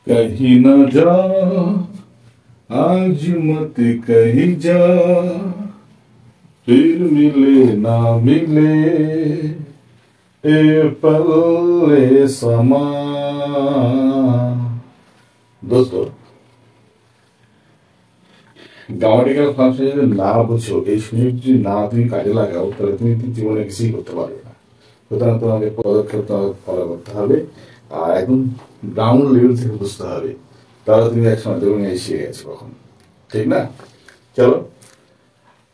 कहीं न जा आज मत कहीं जा फिर मिले ना मिले ए पल ए समा। दोस्तों গ্রামাটিক্যাল ফাংশন যদি না বুঝো, এই সুযোগ যদি না তুমি কাজে লাগাও, তাহলে তুমি জীবনে কিছুই করতে পারবে না। সুতরাং তোমাকে পদক্ষেপ ফলো করতে হবে আর একদম গ্রাউন্ড লেভেল থেকে বুঝতে হবে, তাহলে তুমি একসময় তুমি শিখে গেছো কখন। ঠিক না? চলো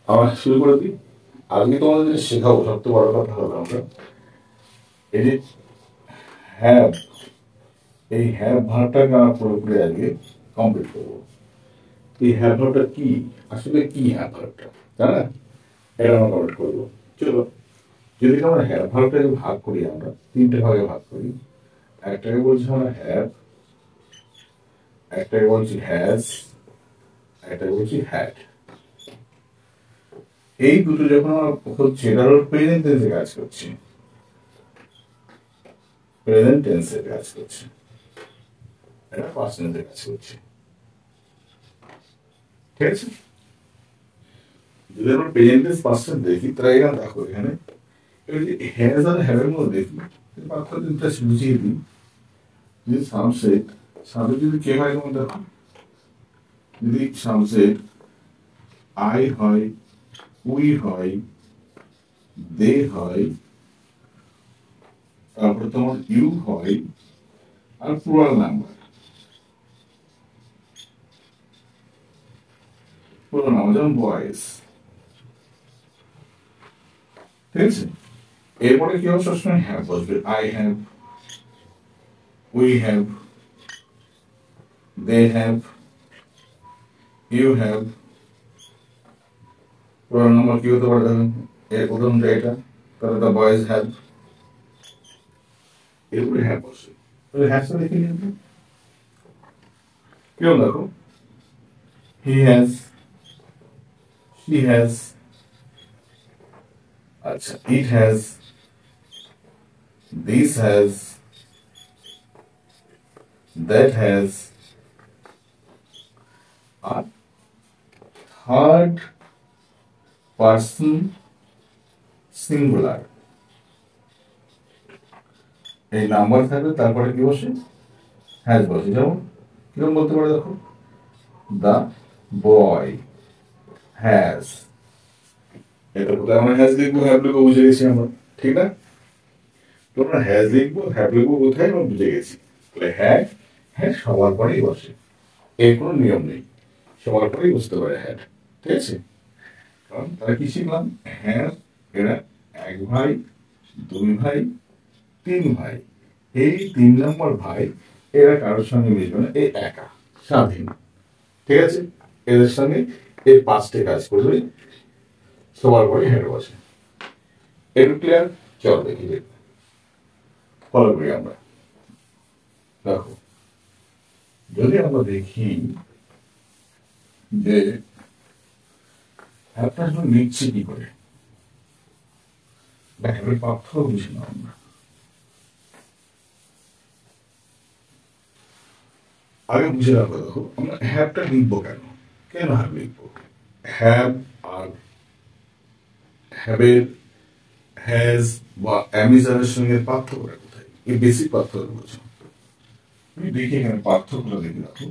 আমরা শুরু করে দিই। আজকে তোমাদের যেটা শেখাবো সবচেয়ে বড় কথা হলো আমরা এই যে হ্যাভ, এই হ্যাভ ভার্বটাকে আমরা পুরোপুরি আজকে কমপ্লিট করবো। এই হ্যাভ ভার্বটা কি, আসলে কি হ্যাভ ভার্বটা, তাই না? এটা আমরা কমপ্লিট করবো। চলো, যদি আমরা হ্যাভ ভার্বটাকে ভাগ করি, আমরা তিনটে ভাগে ভাগ করি। একটাকে বলছি আমরা হ্যাভ, একটাকে বলছি হ্যাজ, একটাকে বলছি হ্যাড। এই দুটো যখন আমরা হচ্ছে এটা হলো প্রেজেন্ট টেন্সে কাজ করছি, প্রেজেন্ট টেন্সে কাজ করছে, এটা পাস্ট টেন্সে কাজ করছে। ঠিক আছে? যদি আমরা প্রেজেন্ট টেন্স পাস্ট টেন্স দেখি, তাহলে এখানে দেখো, এখানে হ্যাজ আর হ্যাভের মধ্যে দেখি পার্থক্যটা বুঝিয়ে দিই। যদি সাবজেক্ট, সাবজেক্ট যদি কে হয় তোমার দেখো, যদি সাবজেক্ট আই হয়, উই হয়, দে হয়, তারপরে তোমার ইউ হয়, আর প্লুরাল নাম্বার, প্লুরাল নাম্বার যেমন বয়েজ। ঠিক আছে? এরপরে কি হবে, সবসময় হ্যাভ বসবে। I have, we have, they have, you have. Plural number কি হতে পারে দেখেন, এর উদাহরণটা এটা, তাহলে দ্য বয়েজ হ্যাভ। এরপরে হ্যাভ বসে, তাহলে হ্যাভটা দেখে নিন কেউ দেখো, হি হ্যাজ, she has, আচ্ছা it has, this has, that has, আর থার্ড পার্সন সিঙ্গুলার এই নাম্বার থাকবে, তারপরে কি বসে, হ্যাজ বসে। যেমন কিরকম বলতে পারে দেখো, দ্য বয় হ্যাজ। এটা কোথায় আমরা হ্যাজ লিখবো, হ্যাভ লিখবো, বুঝে গেছি আমরা। ঠিক না? তোমরা হ্যাজ লিখবো, হ্যাভ লিখবো কোথায় আমরা বুঝে গেছি। তাহলে হ্যাড, হ্যাড সবার পরেই বসে, এর কোনো নিয়ম নেই, সবার পরেই বুঝতে পারে হ্যাড। ঠিক আছে? কারণ তারা কি শিখলাম, হ্যাঁ এরা এক ভাই, দুই ভাই, তিন ভাই। এই 3 নম্বর ভাই এরা কারোর সঙ্গে মিশবে না, এই একা স্বাধীন। ঠিক আছে? এদের সঙ্গে এই পাঁচটে কাজ করবে, সবার পরে হেড বসে। একটু ক্লিয়ার? চল দেখি, ফলো করি আমরা। দেখো, যদি আমরা দেখি যে হ্যাপটা আসলে লিখছি কি করে, হ্যাপের পার্থক্য বুঝি না আমরা। আগে বুঝে রাখবো, দেখো আমরা হ্যাপটা লিখবো কেন, কেন হ্যাপ লিখবো। হ্যাপ আর হ্যাবের, হ্যাজ বা অ্যামিজারের সঙ্গে পার্থক্যটা কোথায়, এই বেসিক পার্থক্য বুঝো। তুমি দেখি এখানে পার্থক্যটা দেখে রাখো।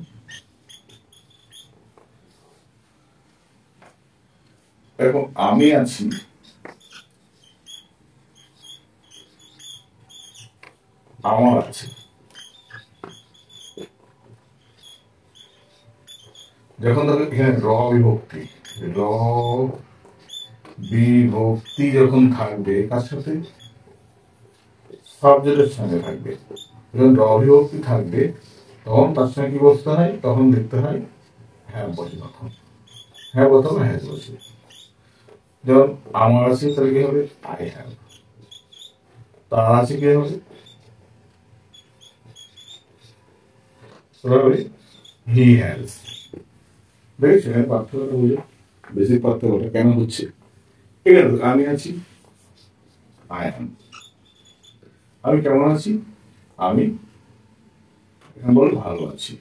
এবং আমি আছি, আমার আছে। যখন ধরো এখানে র বিভক্তি, র বিভক্তি যখন থাকবে কার সাথে, সাবজেক্টের সঙ্গে থাকবে। যখন র বিভক্তি থাকবে তখন তার সঙ্গে কি বসতে হয়, তখন দেখতে হয় হ্যাঁ বসে, তখন হ্যাঁ অথবা হ্যাঁ বসে। যেমন আমার আছে, তাহলে কি হবে, আই হ্যাভ। তার আছে কি হবে, হি হ্যাজ। দেখেছো এখানে পার্থক্যটা বুঝো, বেসিক পার্থক্যটা কেন হচ্ছে। এখানে আমি আছি, আই অ্যাম। আমি কেমন আছি, আমি এখানে বল ভালো আছি,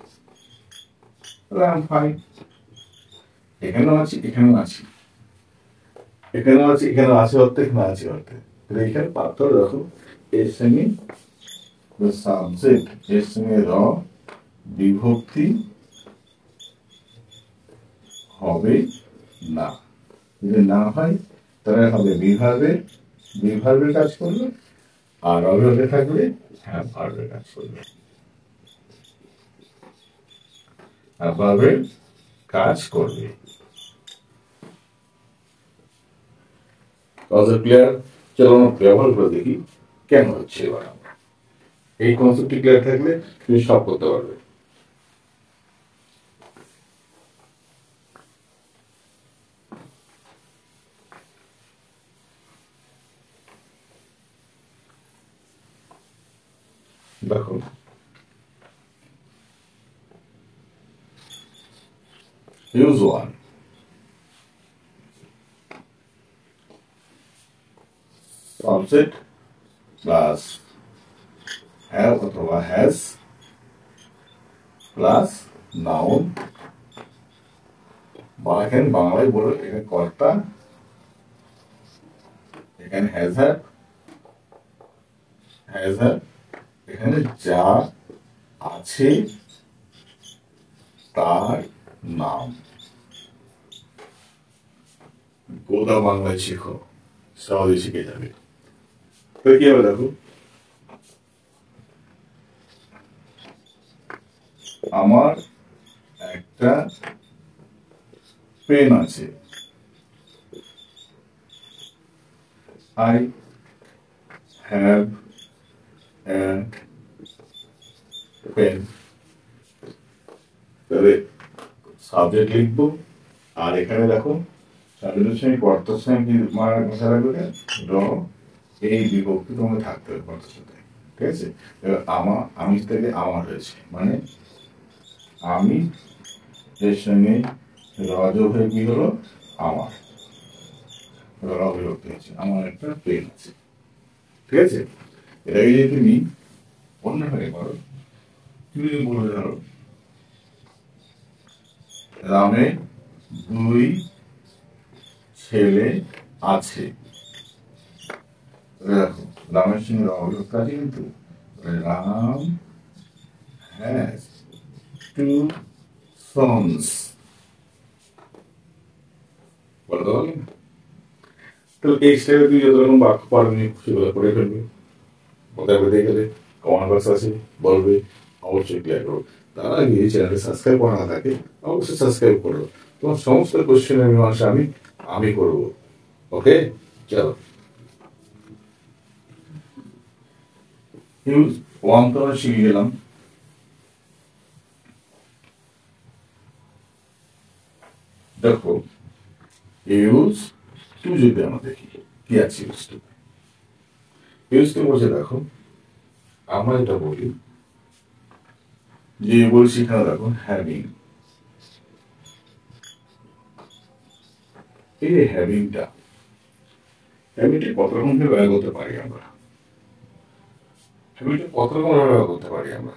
তাহলে আই এম ফাইন। এখানেও আছি, এখানেও আছি, এখানেও আছি, এখানে আছে অর্থে, এখানে আছে অর্থে। তাহলে এখানে পার্থক্য দেখো, এর সঙ্গে সাবজেক্ট, এর সঙ্গে বিভক্তি হবে না। যদি না হয় তাহলে হবে বিভার্বের কাজ করবে, আর অভিভাবে থাকলে হ্যাঁ ভার্বের কাজ করবে, আর ভার্বের কাজ করবে। ক্লিয়ার? চলো আমরা ব্যবহার করে দেখি কেন হচ্ছে। এবার আমরা এই কনসেপ্টটি ক্লিয়ার থাকলে তুমি সব করতে পারবে। দেখো use one, subject plus have অথবা has plus noun, বা এখানে বাংলায় বলে এখানে কর্তা, এখানে has have, এখানে যা আছে তার নাম। গোদা বাংলায় শিখো, সহজে শিখে যাবে। তো কি হবে দেখো, আমার একটা পেন আছে, I have a pen। তাহলে সাবজেক্ট লিখবো, আর এখানে দেখো সাবজেক্টের সঙ্গে কর্তার সঙ্গে কি মশা লাগবে, র, এই বিভক্তি তোমাকে থাকতে হবে কর্তার সাথে, ঠিক আছে। এবার আমি থেকে আমার হয়েছে, মানে আমি এর সঙ্গে রজ হয়ে কি হলো আমার, র বিভক্তি হচ্ছে, আমার একটা পেন আছে, ঠিক আছে। এটাকে যদি তুমি অন্যভাবে করো, তুমি যদি বলে ধরো রামের 2 ছেলে আছে, দেখো রামের সঙ্গে অবিভক্ত আছে, কিন্তু রাম হ্যাজ 2 sons, বলতে পারলে। তাহলে এই স্টাইলে তুই যত রকম বাক্য পারবি সেগুলো করে ফেলবি, কোথায় বেঁধে গেলে কমন বাক্স আছে বলবে, অবশ্যই ক্লিয়ার করো। তার আগে এই চ্যানেলটি সাবস্ক্রাইব করা না থাকে অবশ্যই সাবস্ক্রাইব করো, তোমার সমস্ত কোশ্চেনের মীমাংসা আমি করবো। ওকে, চলো ইউজ ওয়ান তো আমরা শিখে গেলাম। দেখো ইউজ টু যদি আমরা দেখি কি আছে, ইউজ টু বলছে দেখো আমরা যেটা বলি যে বলছি এখানে দেখো হ্যাভিং, এই যে হ্যাভিংটা কত রকম ব্যবহার করতে পারি আমরা, কত রকম ব্যবহার করতে পারি আমরা।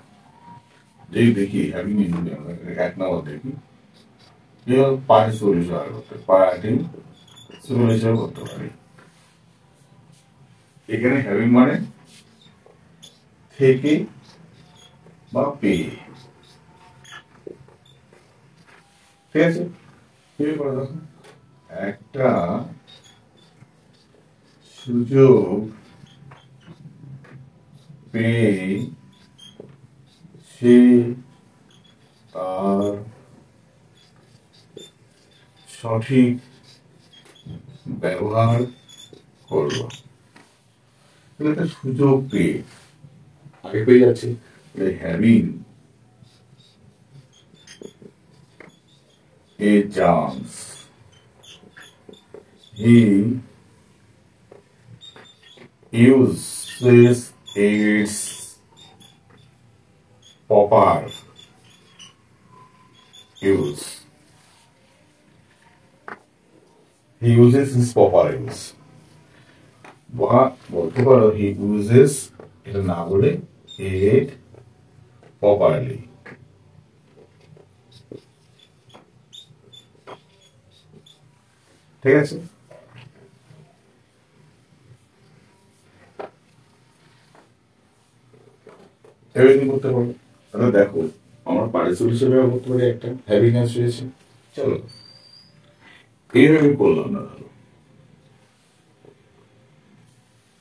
যেই দেখি হ্যাভিং আমরা 1 নম্বর দেখি পার্টিসিপল হিসেবে করতে পার্টিসিপল হিসেবে করতে পারি। এখানে হ্যাভিং মানে থেকে বা পেয়ে, ঠিক আছে। একটা সুযোগ পেয়ে সে তার সঠিক ব্যবহার করলো, একটা সুযোগ পেয়ে, আগে পেয়ে যাচ্ছে having a chance, he uses its proper use, he uses his proper use, বা বলতে পারো he uses, এটা না বলে it প্রপারলি। ঠিক আছে, এভাবে কি করতে পারো? তাহলে দেখো আমার পার্টিসিপেট হিসেবে করতে পারি, একটা হ্যাভিংস রয়েছে। চলো এইভাবে করলাম না, ধরো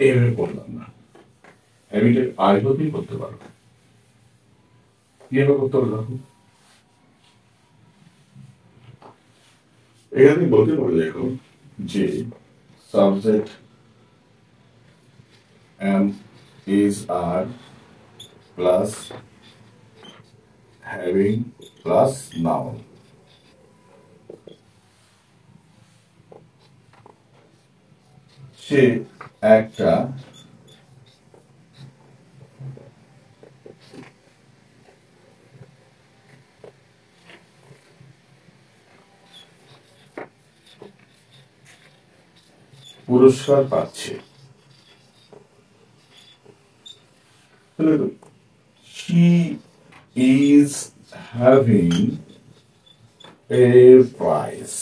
এইভাবে করলাম না, হ্যাবিটের আরেকভাবেই করতে পারো। কিভাবে করতে পারো দেখো, এখানে বলতে পারো দেখো যে subject am, is, are plus having plus noun। সে একটা পুরস্কার পাচ্ছে। she is having a prize,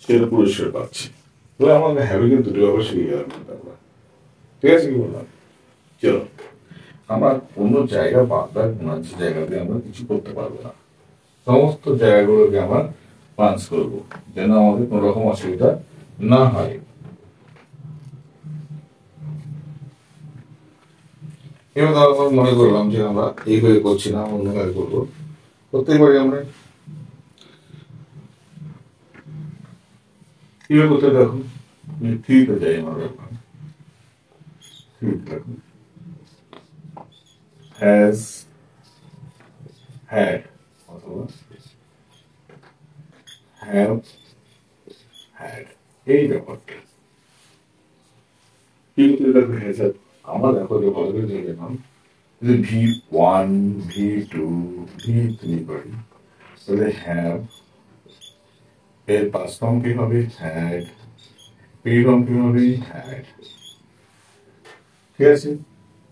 সেটা পুরস্কার পাচ্ছে। তাহলে আমাকে হ্যাভিং এর দুটো ব্যাপার শিখে গেলাম। ঠিক আছে, কি বললাম? চলো আমরা কোনো জায়গা বাদ বাদ ওনার যে জায়গাতে আমরা কিছু করতে পারবো না, সমস্ত জায়গাগুলোকে আমরা পাঞ্চ করবো, যেন আমাদের কোনো রকম অসুবিধা না হয়। এবার ধরো আমরা মনে করলাম যে আমরা এইভাবে করছি না, অন্যভাবে করবো, করতেই পারি আমরা। কিভাবে করতে দেখো, থ্রিতে যাই আমার ব্যাপার, দেখো হ্যাজ হ্যাড অথবা হ্যাভ হ্যাড, এই ব্যাপারটা কি করতে দেখো হ্যাজ হ্যাড। আমরা দেখো যে ভালো করে দেখে নাও, যদি V1 V2 V3 করি, তাহলে হ্যাভ এর পাস ফর্ম কি হবে? হ্যাড। পি ফর্ম কি হবে? হ্যাড। ঠিক আছে,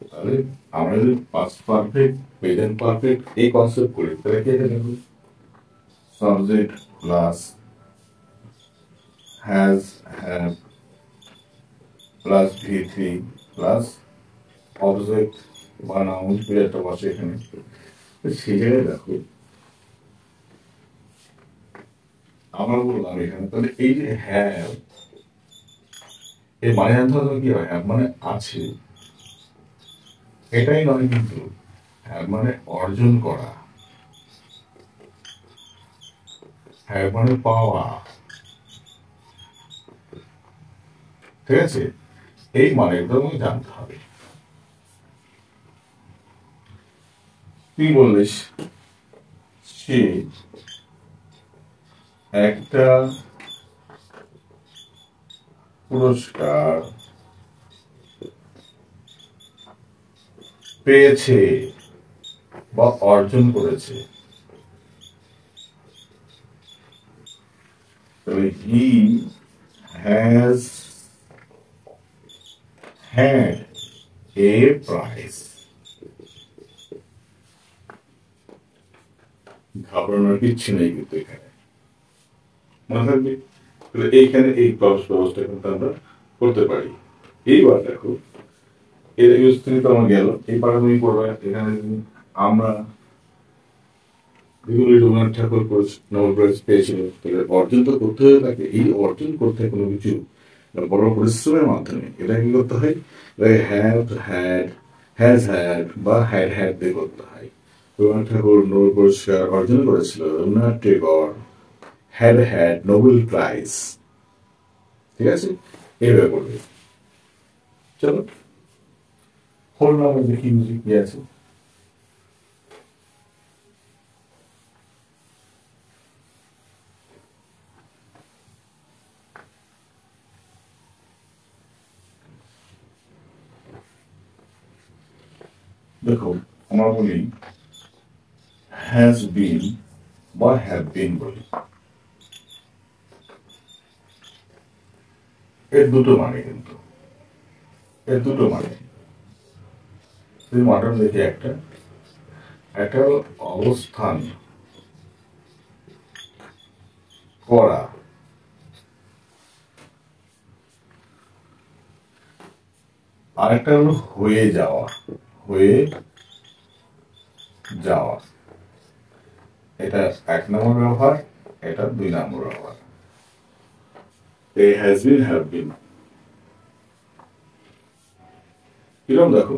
তাহলে আমরা যদি পাস পারফেক্ট প্রেজেন্ট পারফেক্ট এই কনসেপ্ট করি, তাহলে কি এটা দেখো subject plus has have plus V3 plus object বা নাউন একটা বসে এখানে। সেই জায়গায় দেখো আমরা বললাম এখানে, তাহলে এই যে হ্যাভ এর মানে জানতে হবে কি হয়, হ্যাভ মানে আছে, এটাই নয় কিন্তু হ্যাভ মানে অর্জন করা, হ্যাভ মানে পাওয়া। ঠিক আছে, এই মানেগুলো আমাকে জানতে হবে। তুই বলিস সে একটা পুরস্কার পেয়েছে বা অর্জন করেছে, তবে he has had a prize. ঘাবড়ানোর কিচ্ছু নেই কিন্তু এখানে, মনে থাকবে। এইখানে এই ক্লজ ব্যবস্থা কিন্তু আমরা করতে পারি। এইবার দেখো এর ইউজ তো আমার গেল, এই পাঠা তুমি করবে। এখানে আমরা রবীন্দ্রনাথ ঠাকুর নোবেল প্রাইজ পেয়েছিল, অর্জন তো করতে হবে তাকে। এই অর্জন করতে কোনো কিছু বড় পরিশ্রমের মাধ্যমে এটা কি করতে হয়, হ্যাভ হ্যাড হ্যাজ হ্যাড বা হ্যাড হ্যাড দিয়ে করতে হয়। রবীন্দ্রনাথ ঠাকুর নোবেল পুরস্কার অর্জন করেছিল, Rabindranath Tagore had had Nobel prize. ঠিক আছে, এইভাবে করবে। চলো ফোন নাম্বার দেখি কি আছে। দেখো আমরা বলি হ্যাজ বিন বা হ্যাভ বিন বলি, এর দুটো মানে, কিন্তু এর দুটো মানে। তুমি মডার্ন দেখি একটা একটা হলো অবস্থান করা, আরেকটা হলো হয়ে যাওয়া, হয়ে যাওয়া। এটা 1 নম্বর ব্যবহার, এটা 2 নম্বর ব্যবহার। এ হ্যাজ বিন, হ্যাভ বিন। কিরকম দেখো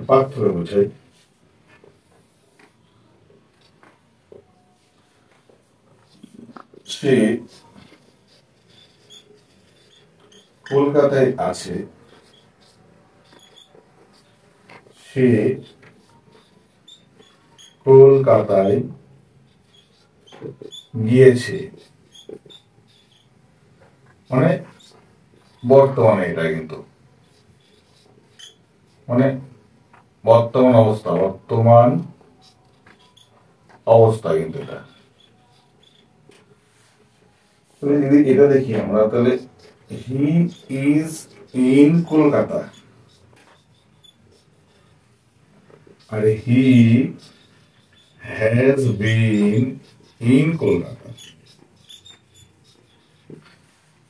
পার্থক্য বোঝাই। সে কলকাতায় আছে, সে কলকাতায় গিয়েছে, মানে বর্তমানে এটা কিন্তু মানে বর্তমান অবস্থা, বর্তমান অবস্থা কিন্তু এটা। যদি এটা দেখি আমরা তাহলে হি ইজ ইন কলকাতা, আর he has been in Kolkata.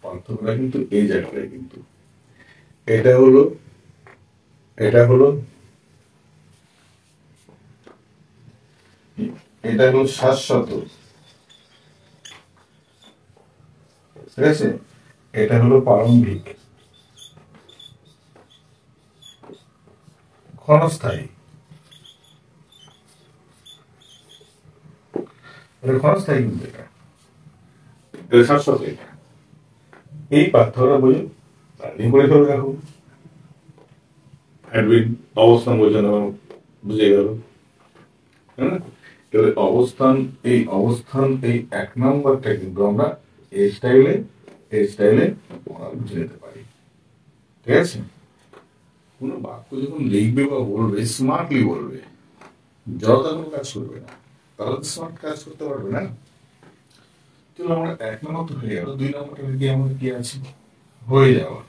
পার্থক্যটা কিন্তু এই জায়গাটায় কিন্তু এটা হলো, এটা হলো, এটা হলো শাশ্বত, ঠিক আছে? এটা হলো প্রারম্ভিক, ক্ষণস্থায়ী, এটা ক্ষণস্থায়ী কিন্তু এটা শাশ্বত। এটা এই পার্থক্যটা বুঝে প্ল্যানিং করে ফেলো। দেখো অ্যাডমিন অবস্থান বোঝানো বুঝে গেল, হ্যাঁ? তবে অবস্থান, এই অবস্থান, এই 1 নম্বরটা কিন্তু আমরা এই স্টাইলে, এই স্টাইলে বুঝে নিতে পারি, ঠিক আছে? কোনো বাক্য যখন লিখবে বা বলবে, স্মার্টলি বলবে, জড়তা কোনো কাজ করবে না, তাহলে তো স্মার্ট কাজ করতে পারবে না। চলো আমরা 1 নম্বর তো হয়ে গেল, 2 নম্বরটা কি আমাদের কি আছে? হয়ে যাওয়া।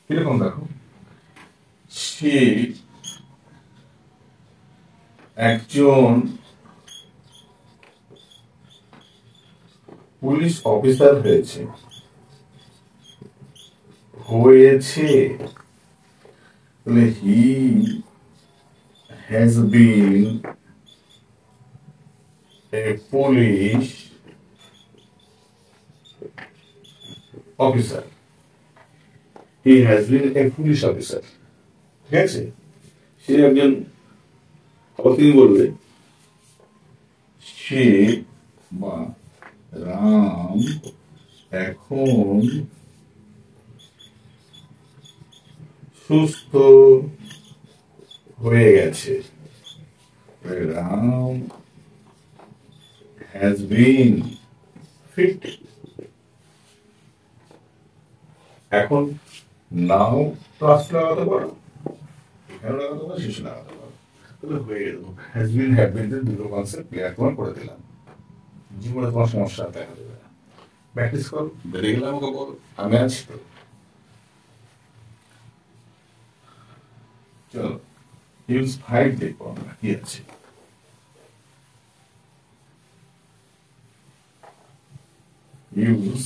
কিরকম দেখো, সে একজন পুলিশ অফিসার হয়েছে, হয়েছে তাহলে হি has bin A police officer, he has bin A police officer, ঠিক আছে? সে একজন, আবার তিনি বলবে সে বা রাম এখন সুস্থ হয়ে গেছে, রাম হ্যাজ বিন ফিট। এখন নাও প্লাস লাগাতে পারো, এখানে লাগাতে পারো, শেষে লাগাতে পারো, তাহলে হয়ে গেল। হ্যাজ বিন, হ্যাভ বিন দুটো কনসেপ্ট ক্লিয়ার তোমার করে দিলাম, জীবনে তোমার সমস্যা দেখা দেবে না। প্র্যাকটিস করো, বেড়ে গেলে আমাকে বলো, আমি আছি তো। চলো ইউজ 5 দেখবো আমরা কি আছে। ইউজ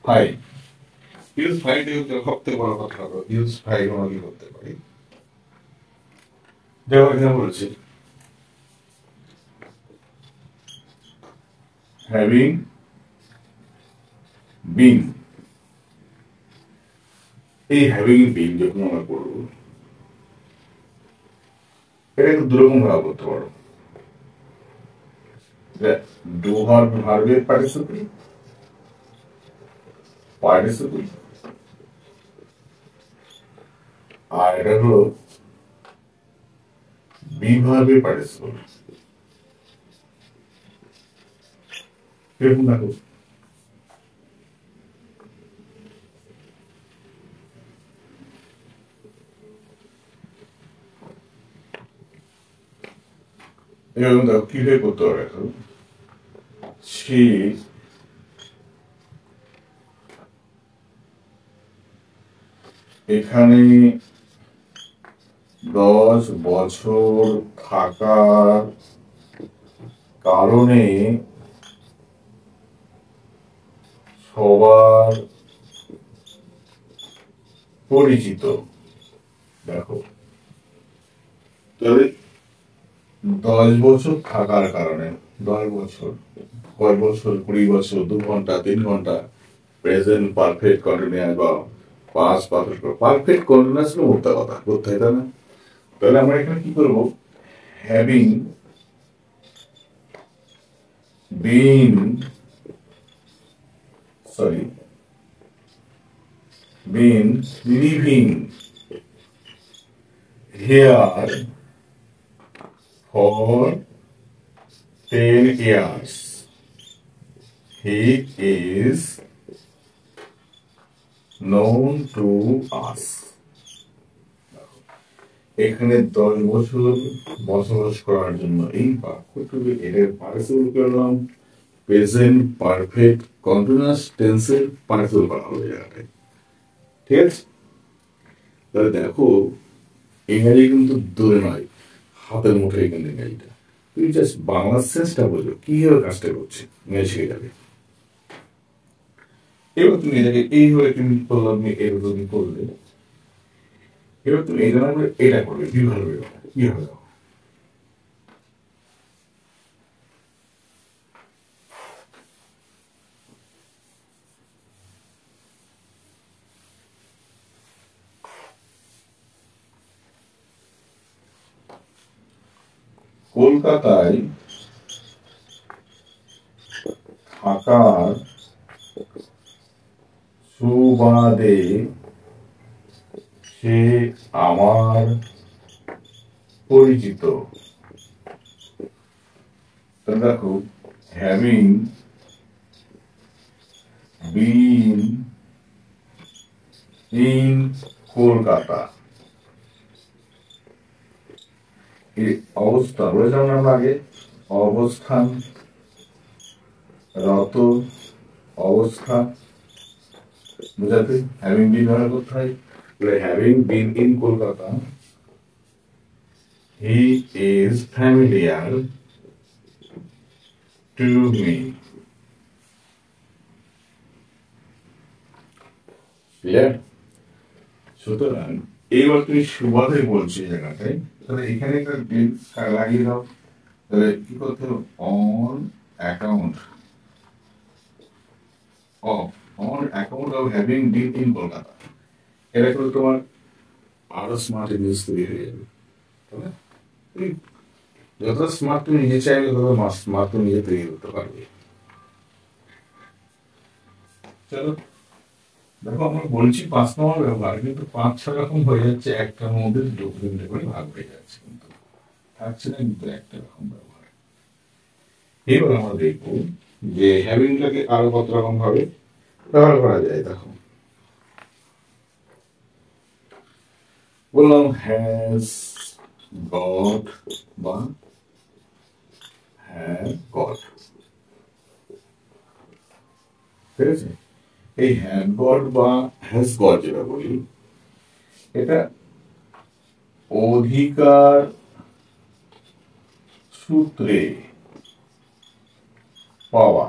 5, ইউজ 5 সবথেকে বড় কথা হলো ইউজ 5 আমরা কি করতে পারি। যেমন এখানে বলেছি হ্যাভিং বিন, এই হ্যাভিং বিন যখন আমরা করবো, এটা কিন্তু দুরকম ভাবে করতে পারো। ডু ভার্বের পার্টিসিপল, পার্টিসিপল, আর এটা হলো বি ভার্বের পার্টিসিপল। এরকম দেখো, এরকম দেখো কিভাবে করতে পারো। সে এখানে 10 বছর থাকার কারণে সবার পরিচিত। দেখো তাহলে 10 বছর থাকার কারণে, 10 বছর, কয় বছর, 20 বছর, 2 ঘন্টা, 3 ঘন্টা, প্রেজেন্ট পারফেক্ট কন্টিনিউয়াস বা পাস্ট পারফেক্ট কন্টিনিউয়াস মোদ্দা কথা করতে হয়, তাই না? তাহলে আমরা এখানে কি করবো? Having been living here for 10 years. He is known to us. এখানে 10 বছর বসবাস করার জন্য এই বাক্যটুকু এর পার্টিসিপল করলাম, প্রেজেন্ট পারফেক্ট কন্টিনিউয়াস টেন্সের পার্টিসিপল করা হবে জায়গাটায়। ঠিক আছে? তাহলে দেখো ইংরেজি কিন্তু দূরে নয়, হাতের মুঠোয় কিন্তু ইংরেজিটা। তুমি জাস্ট বাংলা সেন্সটা বোঝো, কিভাবে কাজটা করছে, ইংরেজি শিখে যাবে। এবার তুমি এটাকে এইভাবে তুমি করলাম, এভাবে তুমি করলে, এবার তুমি এই জন্য এটা করবে, কিভাবে কিভাবে কলকাতায় থাকার সুবাদে সে আমার পরিচিত। দেখো হ্যাভিং বিন ইন কলকাতা, এই অবস্থা বলেছিলাম না আমরা আগে, অবস্থান রত অবস্থা বুঝাতে হ্যাভিং বিন ব্যবহার করতে হয়। Having been in Kolkata, he is familiar to me. Clear? সুতরাং এইবার তুমি সুবাদে বলছি জায়গাটায়, তাহলে এখানে একটা লাগিয়ে দাও। তাহলে কি করতে হবে? On account of having been in Kolkata. এটা করলে তোমার আরো স্মার্ট ইংলিশ তৈরি হয়ে যাবে। যত স্মার্ট তুমি নিজে চাইবে তত স্মার্ট তুমি নিজে তৈরি করতে পারবে। চলো দেখো আমরা বলছি 5 নম্বর ব্যবহার, কিন্তু 5-6 রকম হয়ে যাচ্ছে, একটার মধ্যে 2-3টে করে ভাগ হয়ে যাচ্ছে, কিন্তু থাকছে না কিন্তু একটা রকম ব্যবহার। এবার আমরা দেখবো যে হ্যাভিংটাকে আরো কত রকম ভাবে ব্যবহার করা যায়। দেখো বললাম হ্যাজ গট বা হ্যাভ গট, ঠিক আছে? এই হ্যাভ গট বা হ্যাজ গট যেটা বলি, এটা অধিকার সূত্রে পাওয়া।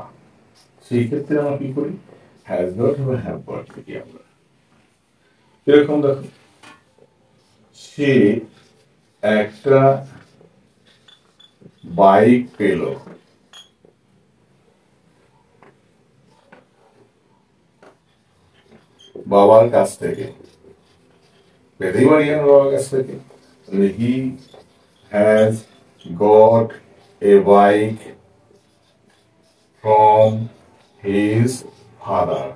সেই ক্ষেত্রে আমরা কি করি? হ্যাজ গট বা হ্যাভ গট থেকে আমরা এরকম দেখো, সে একটা বাইক পেল, বাবার কাছ থেকে, পেতেই পারি আমরা বাবার কাছ থেকে। He has got a bike from his father.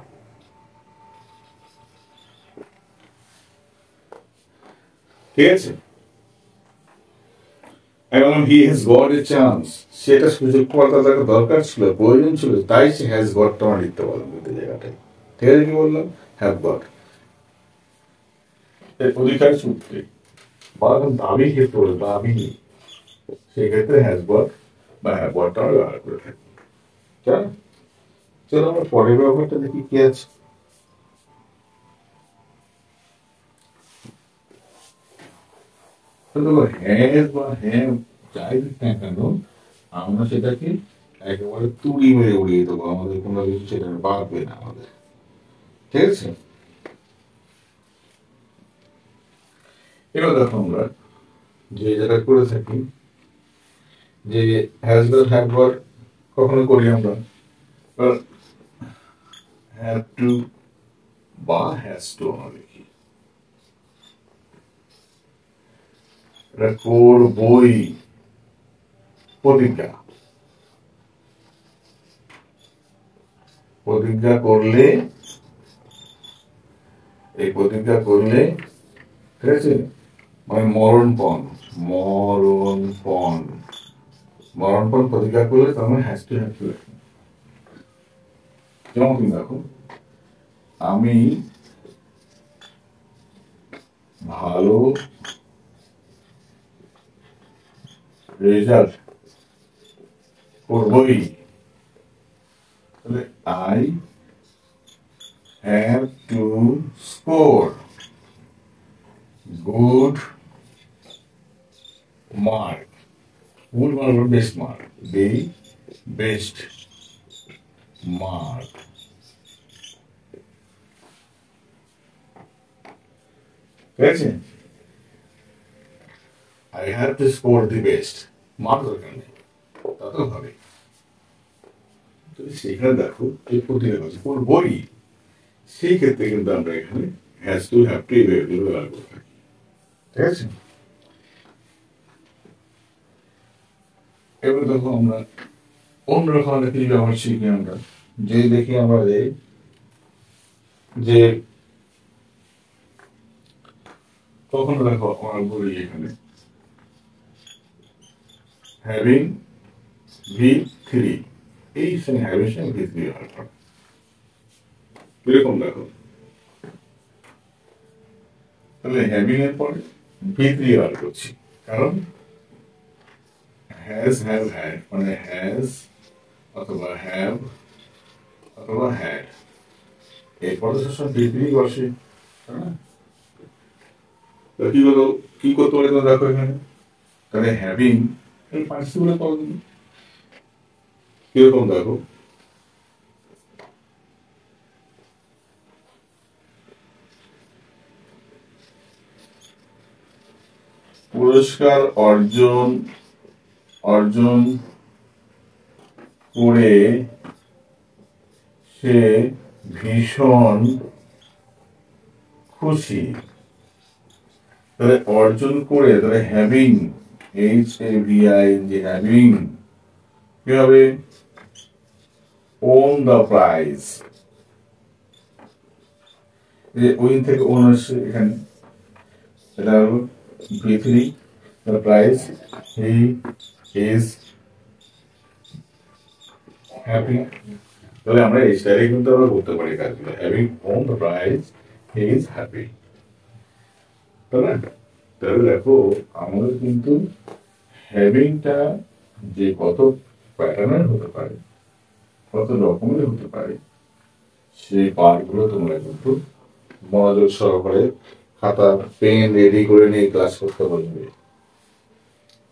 ঠিক আছে? এবং he has got a chance, সেটা সুযোগ পাওয়ার তার দরকার ছিল, প্রয়োজন ছিল, তাই সে হ্যাজ গটটা আমার লিখতে পারলাম কিন্তু জায়গাটায়। ঠিক আছে? কি বললাম? হ্যাভ গট অধিকার সূত্রে বা দাবি ক্ষেত্রে, দাবি, সেক্ষেত্রে হ্যাজ গট বা হ্যাভ গটটা আমরা ব্যবহার করে থাকি। চলো আমরা পরের ব্যবহারটা দেখি কি আছে। হ্যাজ বা হ্যাভ যাই দিক না কেন, আমরা সেটাকে একেবারে তুড়ি মেরে উড়িয়ে দেবো, আমাদের কোনো কিছু সেটা বাড়বে না আমাদের, ঠিক আছে। এবার দেখো আমরা যে যেটা করে থাকি, যে হ্যাজ বা হ্যাভ বার কখনো করি আমরা হ্যাভ টু বা হ্যাজ টু আমরা লিখি, এটা করবই প্রতিজ্ঞা, প্রতিজ্ঞা করলে, এই প্রতিজ্ঞা করলে, ঠিক আছে, মানে মরণপণ, মরণপণ, মরণপণ প্রতিজ্ঞা করলে তার মানে হ্যাজ টু হ্যাভ টু। যেমন তুমি দেখো, আমি ভালো রেজাল্ট করবই, তাহলে I have to score good mark, good mark হলো best mark, the best mark, ঠিক আছে। I have to score the best mark দরকার নেই, তা তো হবে। সেখানে দেখো এই প্রতিজ্ঞা করছি করবই, সেই ক্ষেত্রে কিন্তু আমরা এখানে হ্যাজ টু হ্যাভ টু এভাবে ব্যবহার করে থাকি, ঠিক আছে। এবার দেখো আমরা অন্যরকম একটা কিছু ব্যবহার শিখি আমরা, যে দেখি আমরা যে কখনো দেখো আমরা বলি এখানে হ্যাভিং V3, এই সঙ্গে হ্যাভিং সঙ্গে V3 ব্যবহার করা, এরকম দেখো, তাহলে হ্যাভিং এর পরে V3 ব্যবহার করছি, কারণ হ্যাজ হ্যাভ হ্যাড মানে হ্যাজ অথবা হ্যাভ অথবা হ্যাড, এরপরে সবসময় V3 বসে, হ্যাঁ। কি হলো, কি করতে পারে তো দেখো এখানে, তাহলে হ্যাভিং এর পার্টিসিপেল পদ কিরকম দেখো, পুরস্কার অর্জন অর্জন করে সে ভীষণ খুশি, তাহলে অর্জন করে, তাহলে হ্যাভিং HAVING, যে হ্যাভিং কি হবে, ওন দ্য প্রাইজ, যে উইন থেকে ওন আসছে এখানে, এটা হলো V3, the prize, he is happy, তাহলে আমরা এই স্টাইলে কিন্তু আমরা করতে পারি কাজগুলো, having won the prize he is happy, তাই না। তাহলে দেখো আমাদের কিন্তু হ্যাভিংটা যে কত প্যাটার্নের হতে পারে, কত রকমের হতে পারে, সেই পার্টগুলো তোমরা কিন্তু মনোযোগ সহকারে খাতা পেন রেডি করে নিয়ে ক্লাস করতে বলবে।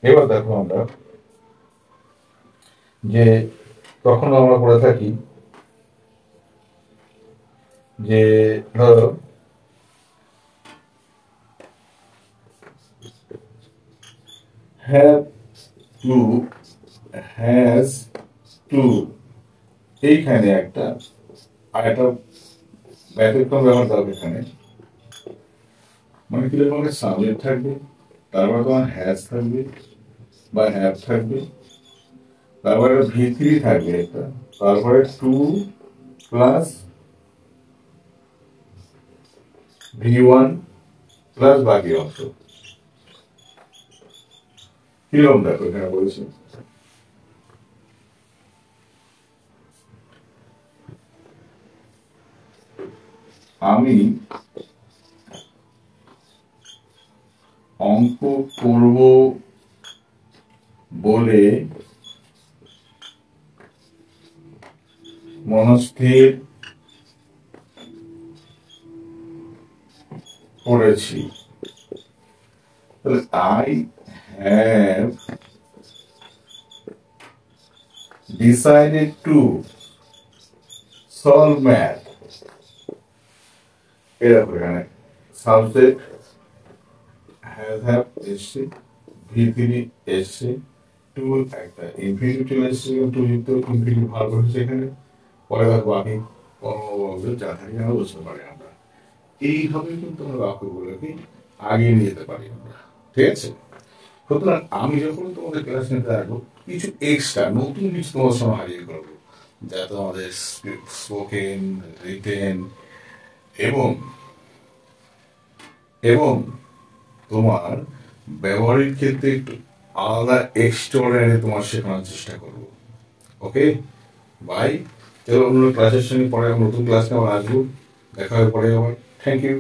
এবার দেখো আমরা যে কখনো আমরা করে থাকি যে ধরো হ্যাভ টু, হ্যাজ টু, এইখানে একটা আর একটা ব্যতিক্রম ব্যবহার থাকবে এখানে, মানে কিরকম একটা সাবজেক্ট থাকবে, তারপরে তোমার হ্যাজ থাকবে বা হ্যাভ থাকবে, তারপরে V3 থাকবে একটা, তারপরে টু প্লাস V1 প্লাস বাকি অংশ, কিরকম দেখো এখানে বলেছি, আমি অঙ্ক করব বলে মনস্থির করেছি। তাহলে I have decided to solve math. এরকম এখানে সাবজেক্ট হ্যাভ এসছে, V3 এসছে, টু একটা ইনফিনিটিভ চলে এসছে, টু যুক্ত ইনফিনিটিভ ভাগ হয়েছে এখানে। পরে দেখো বাকি কর্মগুলো যা থাকে আমরা বুঝতে পারি আমরা। এইভাবে কিন্তু আমরা বাক্যগুলোকে আগিয়ে নিয়ে যেতে পারি আমরা, ঠিক আছে? সুতরাং আমি যখন তোমাদের ক্লাস নিতে থাকবো, কিছু এক্সট্রা নতুন কিছু তোমার সঙ্গে হাজির করবো, যা তোমাদের স্পোকেন, রিটেন এবং এবং তোমার ব্যবহারিক ক্ষেত্রে একটু আলাদা এক্সট্রাঅর্ডিনারি তোমার শেখানোর চেষ্টা করবো। Okay bye. চলো অন্য ক্লাসের সঙ্গে পরে নতুন ক্লাসে আবার আসবো, দেখা হবে পরে আবার। Thank you.